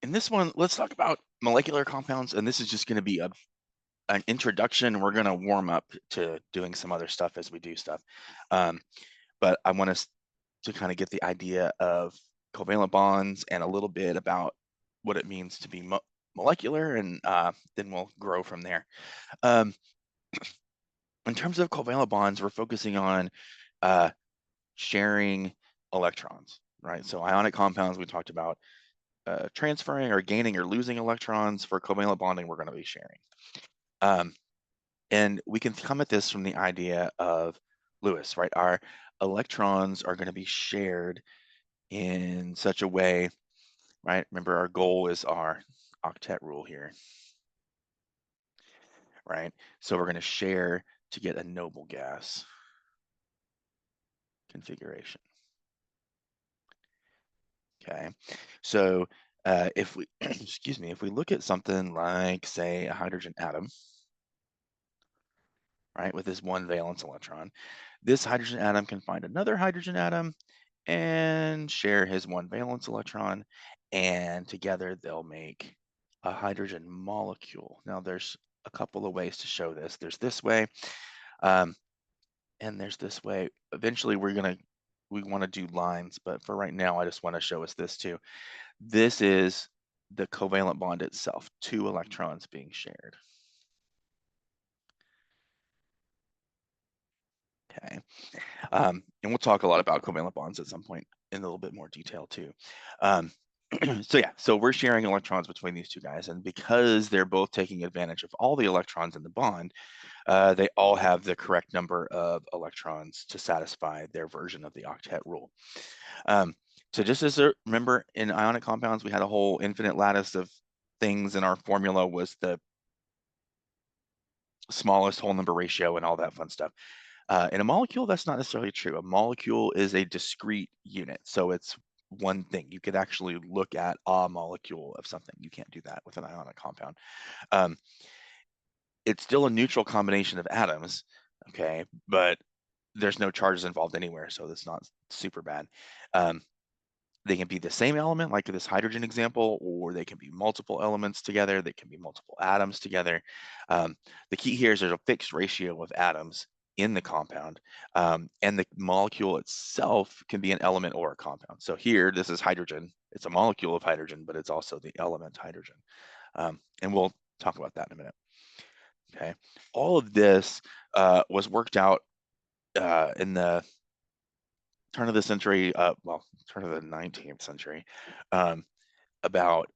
In this one, let's talk about molecular compounds, and this is just going to be an introduction. We're going to warm up to doing some other stuff as we do stuff. Um, but I want us to kind of get the idea of covalent bonds and a little bit about what it means to be molecular, and then we'll grow from there. Um, in terms of covalent bonds, we're focusing on uh, sharing electrons, right? So ionic compounds, we talked about transferring or gaining or losing electrons. For covalent bonding, we're going to be sharing. And we can come at this from the idea of Lewis, right? Our electrons are going to be shared in such a way, right? Remember, our goal is our octet rule here, right? So we're going to share to get a noble gas configuration. Okay, so if we, excuse me, if we look at something like, say, a hydrogen atom, right, with this one valence electron, this hydrogen atom can find another hydrogen atom and share his one valence electron, and together they'll make a hydrogen molecule. Now, there's a couple of ways to show this. There's this way, and there's this way. Eventually, we want to do lines, but for right now, I just want to show us this too. This is the covalent bond itself, two electrons being shared. Okay, and we'll talk a lot about covalent bonds at some point in a little bit more detail too. So yeah, so we're sharing electrons between these two guys, and because they're both taking advantage of all the electrons in the bond, they all have the correct number of electrons to satisfy their version of the octet rule. So just as remember, in ionic compounds, we had a whole infinite lattice of things, and our formula was the smallest whole number ratio and all that fun stuff. In a molecule, that's not necessarily true. A molecule is a discrete unit, so it's one thing. You could actually look at a molecule of something. You can't do that with an ionic compound. Um, it's still a neutral combination of atoms, okay, but there's no charges involved anywhere, so that's not super bad. They can be the same element, like this hydrogen example, or they can be multiple elements together. They can be multiple atoms together. The key here is there's a fixed ratio of atoms in the compound, and the molecule itself can be an element or a compound. So here, this is hydrogen. It's a molecule of hydrogen, but it's also the element hydrogen. And we'll talk about that in a minute. Okay, all of this was worked out in the turn of the century, turn of the 19th century, about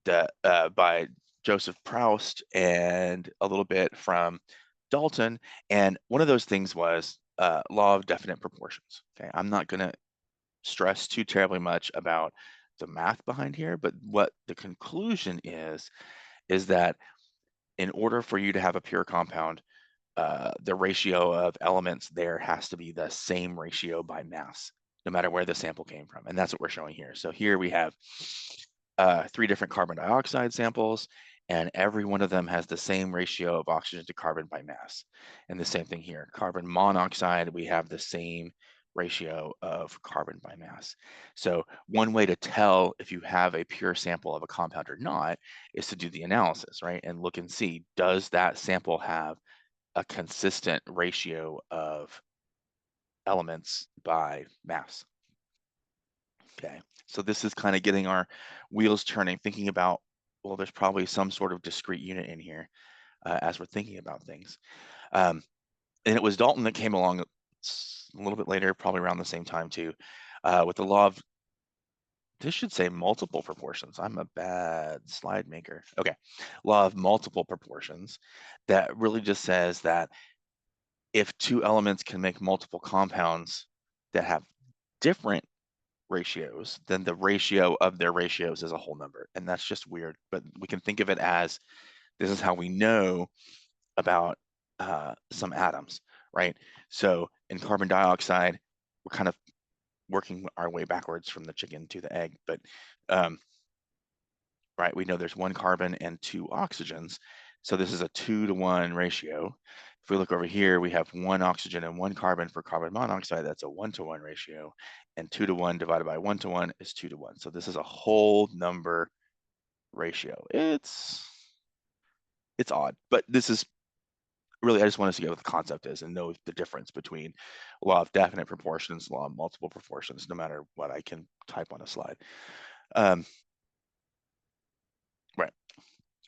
the by Joseph Proust, and a little bit from Dalton. And one of those things was law of definite proportions. Okay, I'm not going to stress too terribly much about the math behind here, but what the conclusion is that in order for you to have a pure compound, the ratio of elements there has to be the same ratio by mass, no matter where the sample came from. And that's what we're showing here. So here we have 3 different carbon dioxide samples, and every one of them has the same ratio of oxygen to carbon by mass. And the same thing here, carbon monoxide, we have the same ratio of carbon by mass. So one way to tell if you have a pure sample of a compound or not is to do the analysis, right? And look and see, does that sample have a consistent ratio of elements by mass? Okay, so this is kind of getting our wheels turning, thinking about, well, there's probably some sort of discrete unit in here as we're thinking about things. And it was Dalton that came along a little bit later, probably around the same time too, with the law of, this should say multiple proportions. I'm a bad slide maker. Okay, law of multiple proportions that really just says that if two elements can make multiple compounds that have different ratios, then the ratio of their ratios is a whole number. And that's just weird, but we can think of it as, this is how we know about some atoms, right? So in carbon dioxide, we're kind of working our way backwards from the chicken to the egg, but right, we know there's 1 carbon and 2 oxygens. So this is a 2-to-1 ratio. If we look over here, we have 1 oxygen and 1 carbon for carbon monoxide. That's a 1-to-1 ratio. And 2-to-1 divided by 1-to-1 is 2-to-1. So this is a whole number ratio. It's odd, but this is really, I just want us to get what the concept is and know the difference between law of definite proportions, law of multiple proportions, no matter what I can type on a slide. Um, right.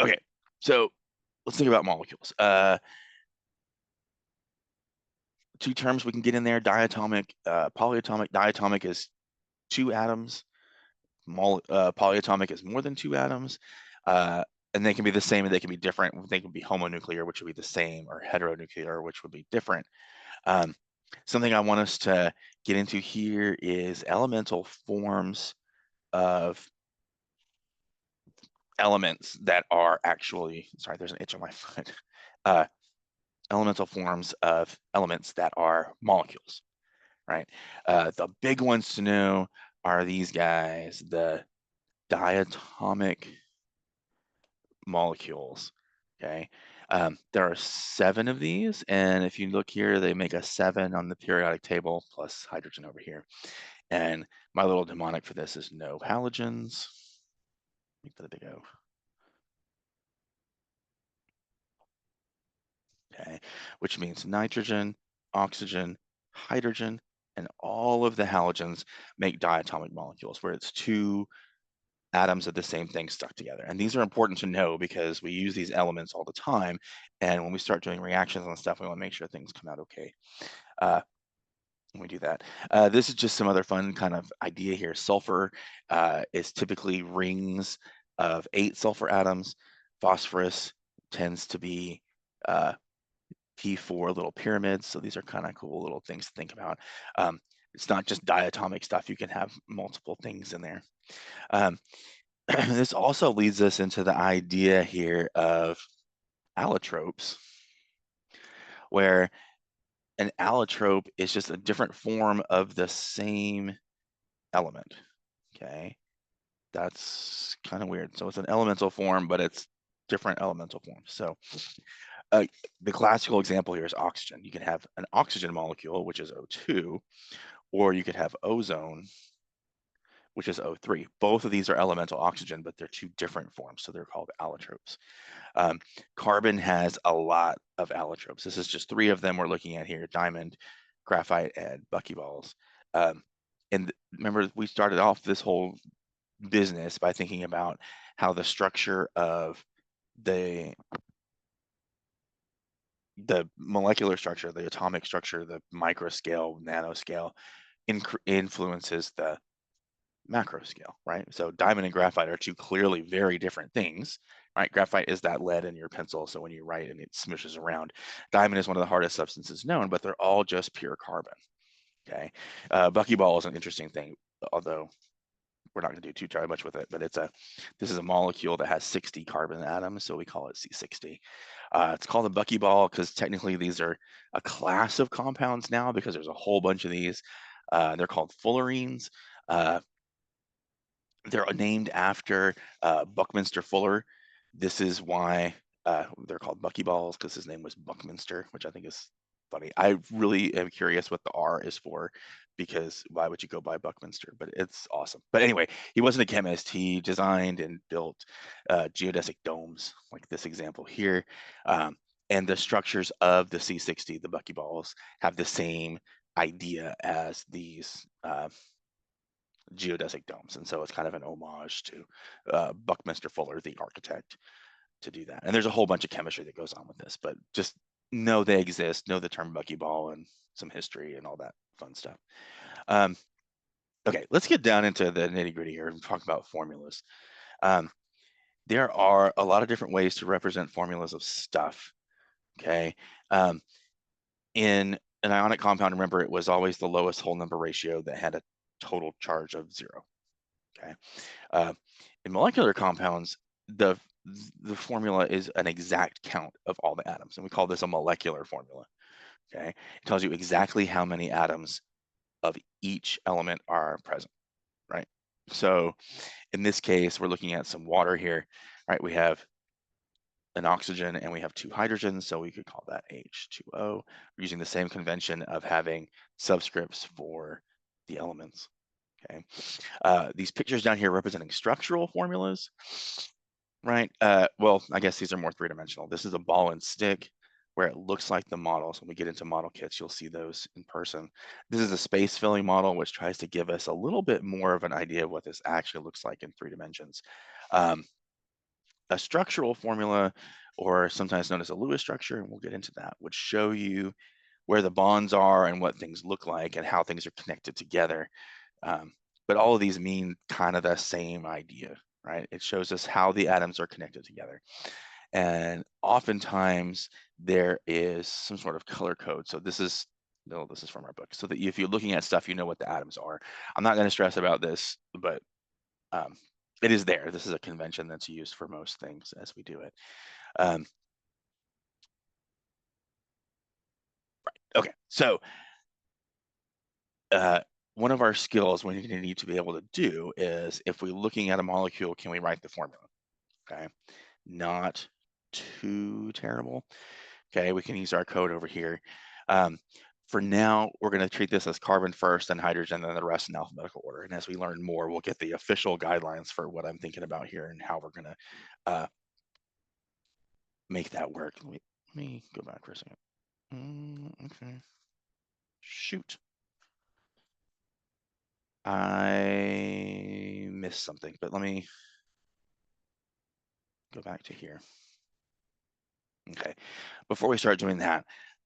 Okay. So let's think about molecules. Two terms we can get in there: diatomic, polyatomic. Diatomic is two atoms. Polyatomic is more than two atoms. And they can be the same and they can be different. They can be homonuclear, which would be the same, or heteronuclear, which would be different. Something I want us to get into here is elemental forms of elements that are actually, sorry, there's an itch on my foot. Elemental forms of elements that are molecules, right? The big ones to know are these guys, the diatomic molecules, okay? There are 7 of these, and if you look here, they make a 7 on the periodic table, plus hydrogen over here. And my little mnemonic for this is no halogens. Make that a big O. Okay, which means nitrogen, oxygen, hydrogen, and all of the halogens make diatomic molecules, where it's 2 atoms of the same thing stuck together. And these are important to know because we use these elements all the time. And when we start doing reactions and stuff, we want to make sure things come out okay. When we do that. This is just some other fun kind of idea here. Sulfur is typically rings of 8 sulfur atoms. Phosphorus tends to be uh, P4 little pyramids. So these are kind of cool little things to think about. It's not just diatomic stuff. You can have multiple things in there. Um, this also leads us into the idea here of allotropes, where an allotrope is just a different form of the same element. Okay, that's kind of weird. So it's an elemental form, but it's different elemental forms. So the classical example here is oxygen. You can have an oxygen molecule, which is O2, or you could have ozone, which is O3. Both of these are elemental oxygen, but they're 2 different forms, so they're called allotropes. Carbon has a lot of allotropes. This is just 3 of them we're looking at here: diamond, graphite, and buckyballs. And remember, we started off this whole business by thinking about how the structure of the molecular structure, the atomic structure, the microscale, nanoscale influences the macro scale, right? So diamond and graphite are 2 clearly very different things, right? Graphite is that lead in your pencil, so when you write and it smushes around. Diamond is one of the hardest substances known, but they're all just pure carbon, okay? Buckyball is an interesting thing, although we're not going to do too much with it, but this is a molecule that has 60 carbon atoms, so we call it C60. It's called a buckyball because technically these are a class of compounds now because there's a whole bunch of these. They're called fullerenes. They're named after Buckminster Fuller. This is why they're called buckyballs, because his name was Buckminster, which I think is funny. I really am curious what the R is for, because why would you go by Buckminster? But it's awesome. But anyway, he wasn't a chemist. He designed and built geodesic domes, like this example here. And the structures of the C60, the buckyballs, have the same idea as these geodesic domes. And so it's kind of an homage to Buckminster Fuller, the architect, to do that. And there's a whole bunch of chemistry that goes on with this, but just know they exist, know the term buckyball and some history and all that fun stuff. Okay, let's get down into the nitty gritty here and talk about formulas. There are a lot of different ways to represent formulas of stuff, okay? In an ionic compound, remember, it was always the lowest whole number ratio that had a total charge of 0. Okay. In molecular compounds, the formula is an exact count of all the atoms, and we call this a molecular formula. Okay, it tells you exactly how many atoms of each element are present, right? So in this case, we're looking at some water here, right? We have an oxygen and we have 2 hydrogens, so we could call that H2O. We're using the same convention of having subscripts for the elements. Okay, these pictures down here representing structural formulas. right? Well, I guess these are more three-dimensional. This is a ball and stick where it looks like the model. So when we get into model kits, you'll see those in person. This is a space filling model, which tries to give us a little bit more of an idea of what this actually looks like in 3 dimensions. Um, a structural formula, or sometimes known as a Lewis structure, and we'll get into that, would show you where the bonds are and what things look like and how things are connected together. But all of these mean kind of the same idea, right? It shows us how the atoms are connected together. And oftentimes there is some sort of color code. So this is, no, this is from our book. So that if you're looking at stuff, you know what the atoms are. I'm not going to stress about this, but um, it is there. This is a convention that's used for most things as we do it. Um, okay, so one of our skills we're going to need to be able to do is, if we're looking at a molecule, can we write the formula? Okay, not too terrible. Okay, we can use our code over here. For now, we're going to treat this as carbon first, then hydrogen, then the rest in alphabetical order. And as we learn more, we'll get the official guidelines for what I'm thinking about here and how we're going to make that work. Let me go back for a second. Okay. Shoot. I missed something, but let me go back to here. Okay. Before we start doing that,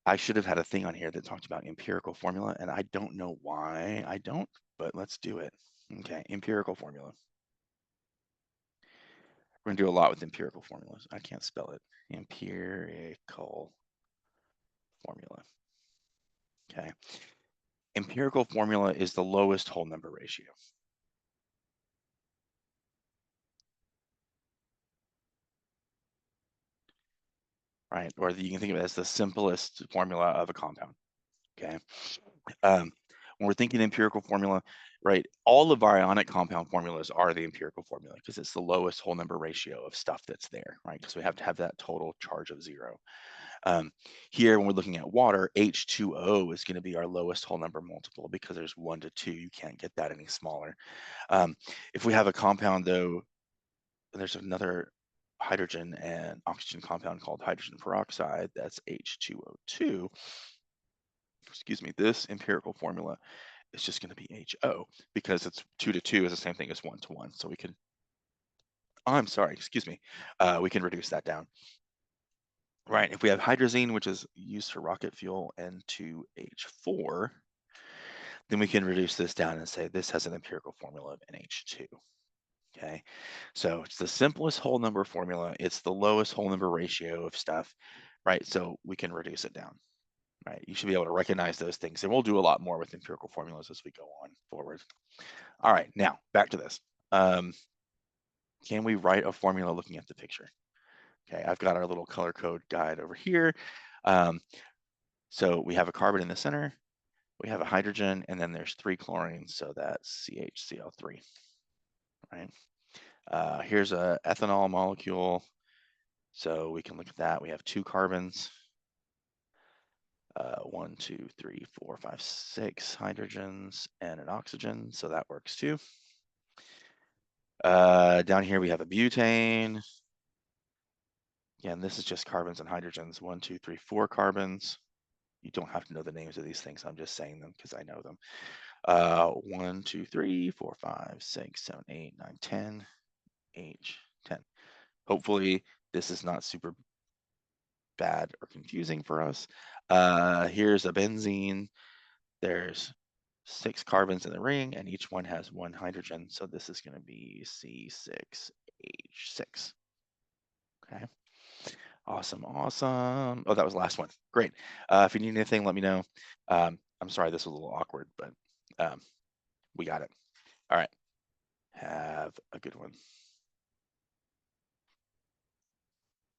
I should have had a thing on here that talked about empirical formula, and I don't know why I don't, but let's do it. Okay, empirical formula. We're gonna do a lot with empirical formulas. I can't spell it. Empirical formula. Okay. Empirical formula is the lowest whole number ratio. Right? Or you can think of it as the simplest formula of a compound. Okay. When we're thinking empirical formula, right, all of our ionic compound formulas are the empirical formula because it's the lowest whole number ratio of stuff that's there, right? Because we have to have that total charge of 0. Here, when we're looking at water, H2O is going to be our lowest whole number multiple because there's 1 to 2. You can't get that any smaller. If we have a compound, though, there's another hydrogen and oxygen compound called hydrogen peroxide, that's H2O2. Excuse me, this empirical formula is just going to be HO because it's 2 to 2 is the same thing as 1 to 1. So we can, I'm sorry, excuse me, we can reduce that down. Right, if we have hydrazine, which is used for rocket fuel, N2H4, then we can reduce this down and say this has an empirical formula of NH2. Okay, so it's the simplest whole number formula. It's the lowest whole number ratio of stuff, right? So we can reduce it down, right? You should be able to recognize those things. And we'll do a lot more with empirical formulas as we go on forward. All right, now back to this. Can we write a formula looking at the picture? Okay, I've got our little color code guide over here. So we have a carbon in the center, we have a hydrogen, and then there's 3 chlorines, so that's CHCl3, right? Here's a ethanol molecule, so we can look at that. We have 2 carbons, 1, 2, 3, 4, 5, 6 hydrogens, and an oxygen, so that works too. Down here we have a butane. Again, this is just carbons and hydrogens, 1, 2, 3, 4 carbons. You don't have to know the names of these things. I'm just saying them because I know them. 1, 2, 3, 4, 5, 6, 7, 8, 9, 10, H10. Hopefully this is not super bad or confusing for us. Here's a benzene. There's 6 carbons in the ring, and each one has 1 hydrogen. So this is going to be C6H6. Okay. Awesome, awesome. Oh, that was the last one. Great. If you need anything, let me know. I'm sorry this was a little awkward, but we got it. All right. Have a good one.